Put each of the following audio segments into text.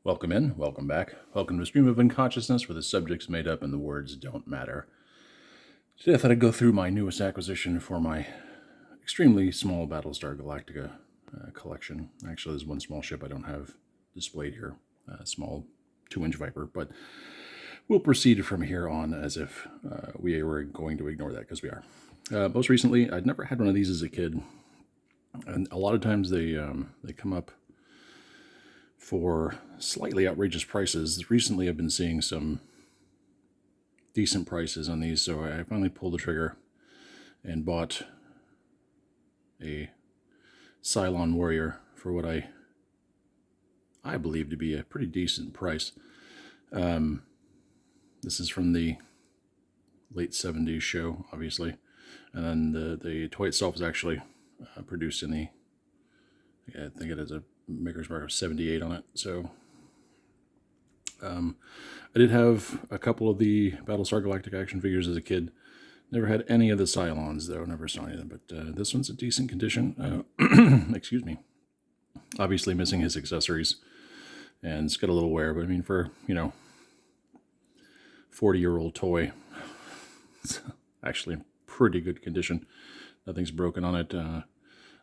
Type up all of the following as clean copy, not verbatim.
Welcome in, welcome back. Welcome to Stream-of-Unconsciousness, where the subject's made up and the words don't matter. Today I thought I'd go through my newest acquisition for my extremely small Battlestar Galactica collection. Actually, there's one small ship I don't have displayed here, a small 2-inch Viper, but we'll proceed from here on as if we were going to ignore that, because we are. Most recently, I'd never had one of these as a kid, and a lot of times they come up for slightly outrageous prices. Recently, I've been seeing some decent prices on these, so I finally pulled the trigger and bought a Cylon Warrior for what I believe to be a pretty decent price. This is from the late 70s show, obviously, and then the toy itself is actually produced in the, I think it has a maker's mark of 78 on it. So I did have a couple of the Battlestar Galactica action figures as a kid. Never had any of the Cylons, though. Never saw any of them, but this one's in decent condition. Excuse me. Obviously missing his accessories, and it's got a little wear, but I mean, for, 40-year-old toy, it's actually in pretty good condition. Nothing's broken on it.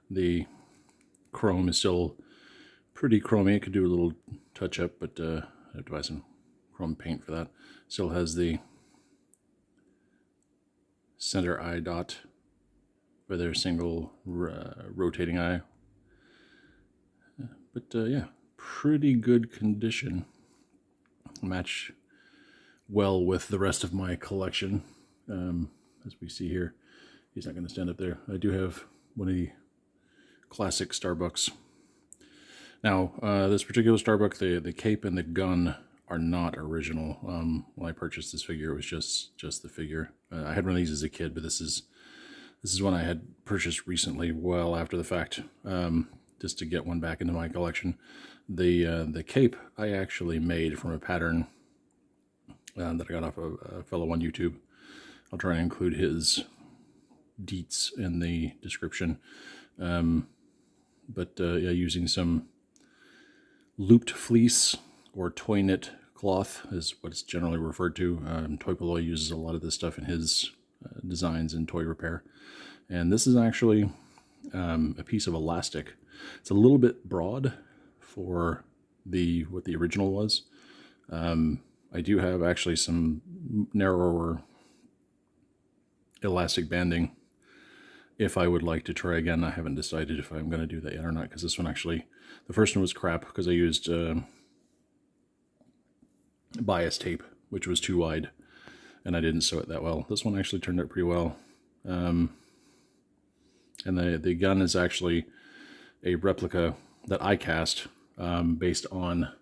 The chrome is still pretty chromy. It could do a little touch up, but I have to buy some chrome paint for that. Still has the center eye dot for their single rotating eye. But yeah, pretty good condition. Match well with the rest of my collection. As we see here, he's not going to stand up there. I do have one of the classic Starbucks. Now, this particular Starbuck, the cape and the gun are not original. When I purchased this figure, it was just the figure. I had one of these as a kid, but this is one I had purchased recently, well after the fact, just to get one back into my collection. The cape I actually made from a pattern that I got off a fellow on YouTube. I'll try and include his deets in the description. But yeah, using some looped fleece or toy knit cloth is what it's generally referred to. Toy Polloi uses a lot of this stuff in his designs and toy repair. And this is actually a piece of elastic. It's a little bit broad for what the original was. I do have actually some narrower elastic banding if I would like to try again. I haven't decided if I'm going to do that yet or not, because this one actually, the first one was crap because I used bias tape, which was too wide, and I didn't sew it that well. This one actually turned out pretty well. And the gun is actually a replica that I cast based on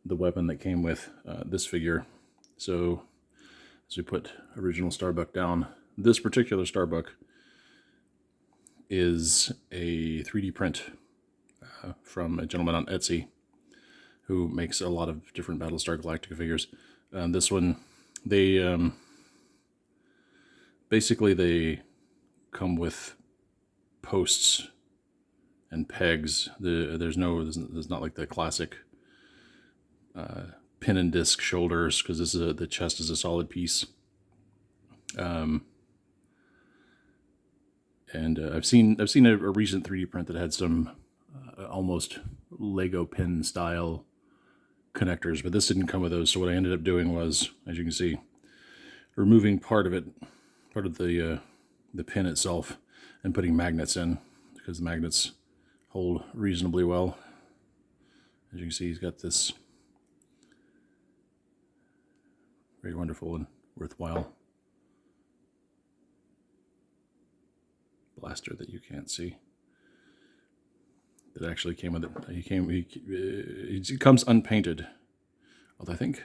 the weapon that came with this figure. So as we put original Starbuck down, this particular Starbuck is a 3D print from a gentleman on Etsy who makes a lot of different Battlestar Galactica figures. This one, they basically they come with posts and pegs. There's not like the classic pin and disc shoulders, because the chest is a solid piece. And I've seen a recent 3D print that had some almost Lego pin style connectors, but this didn't come with those. So what I ended up doing was, as you can see, removing part of the pin itself and putting magnets in, because the magnets hold reasonably well. As you can see, he's got this very wonderful and worthwhile blaster that you can't see. That actually came with it. It comes unpainted, although I think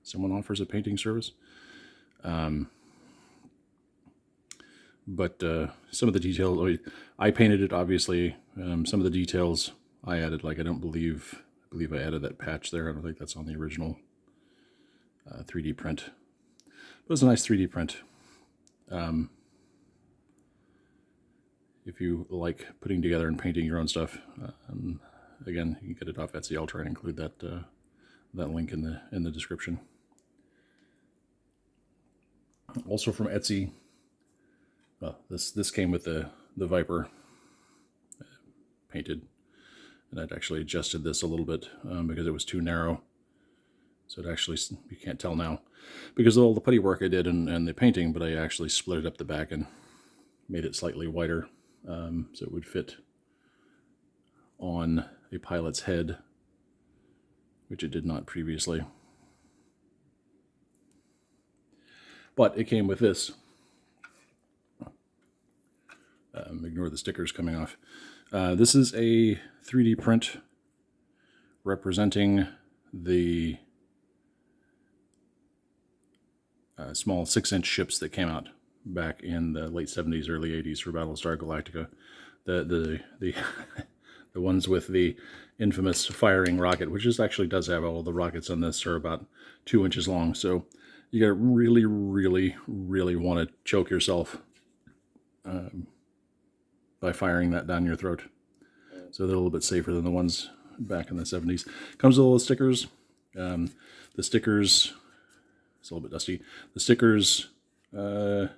someone offers a painting service. But some of the details, I painted it, obviously. Some of the details I added, like I believe I added that patch there. I don't think that's on the original 3D print. But it was a nice 3D print. If you like putting together and painting your own stuff, again, you can get it off Etsy. I'll try and include that that link in the description. Also from Etsy, well, this came with the Viper painted, and I'd actually adjusted this a little bit because it was too narrow. So it actually, you can't tell now because of all the putty work I did and the painting, but I actually split it up the back and made it slightly wider so it would fit on a pilot's head, which it did not previously. But it came with this. Ignore the stickers coming off. This is a 3D print representing the small 6-inch ships that came out back in the late 70s, early 80s for Battlestar Galactica. The the ones with the infamous firing rocket, which just actually does have all the rockets on this are about 2 inches long. So you gotta really, really, really want to choke yourself by firing that down your throat. So they're a little bit safer than the ones back in the 70s. Comes with little stickers. The stickers, it's a little bit dusty. The stickers, I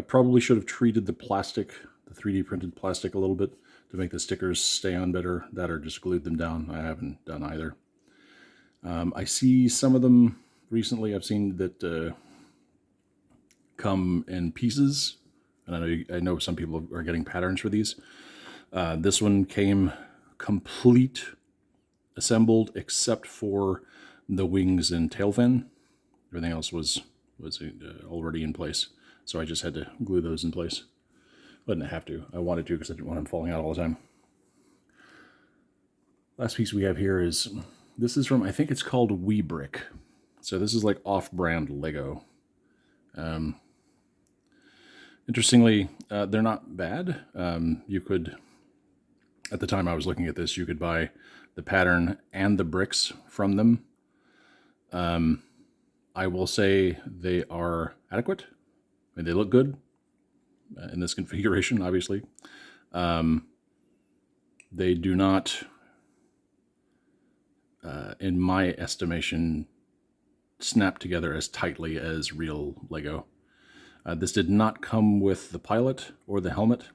probably should have treated the plastic, the 3D printed plastic, a little bit to make the stickers stay on better. That or just glued them down. I haven't done either. I see some of them recently. I've seen that come in pieces, and I know some people are getting patterns for these. This one came complete, assembled, except for the wings and tail fin. Everything else was already in place, so I just had to glue those in place. I didn't have to. I wanted to because I didn't want them falling out all the time. Last piece we have here is, this is from, I think it's called Weebrick. So this is like off-brand Lego. Interestingly, they're not bad. You could, at the time I was looking at this, you could buy the pattern and the bricks from them. I will say they are adequate. I mean, they look good in this configuration, obviously. They do not, in my estimation, snap together as tightly as real Lego. This did not come with the pilot or the helmet.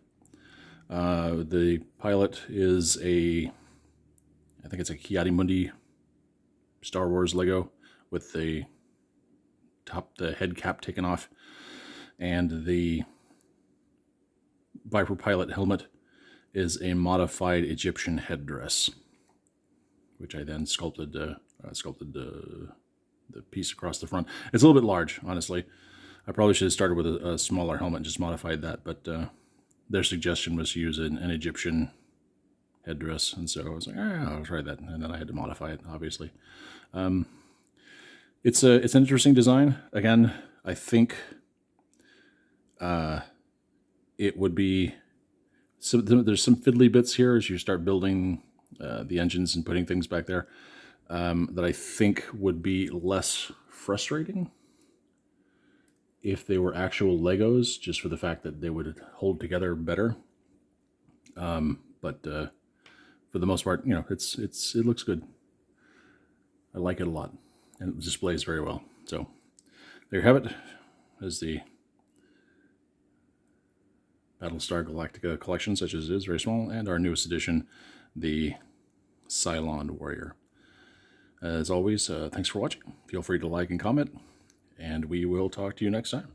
The pilot is I think it's a Ki-Adi-Mundi Star Wars Lego with the head cap taken off, and the Viper pilot helmet is a modified Egyptian headdress, which I then sculpted the piece across the front. It's a little bit large, honestly. I probably should have started with a smaller helmet and just modified that, but their suggestion was to use an Egyptian headdress, and so I was like, I'll try that, and then I had to modify it, obviously. It's an interesting design. Again, I think it would be, so there's some fiddly bits here as you start building the engines and putting things back there that I think would be less frustrating if they were actual Legos, just for the fact that they would hold together better. But for the most part, you know, it looks good. I like it a lot, and it displays very well. So there you have it. As the Battlestar Galactica collection, such as it is, very small, and our newest edition, the Cylon Warrior. As always, thanks for watching. Feel free to like and comment, and we will talk to you next time.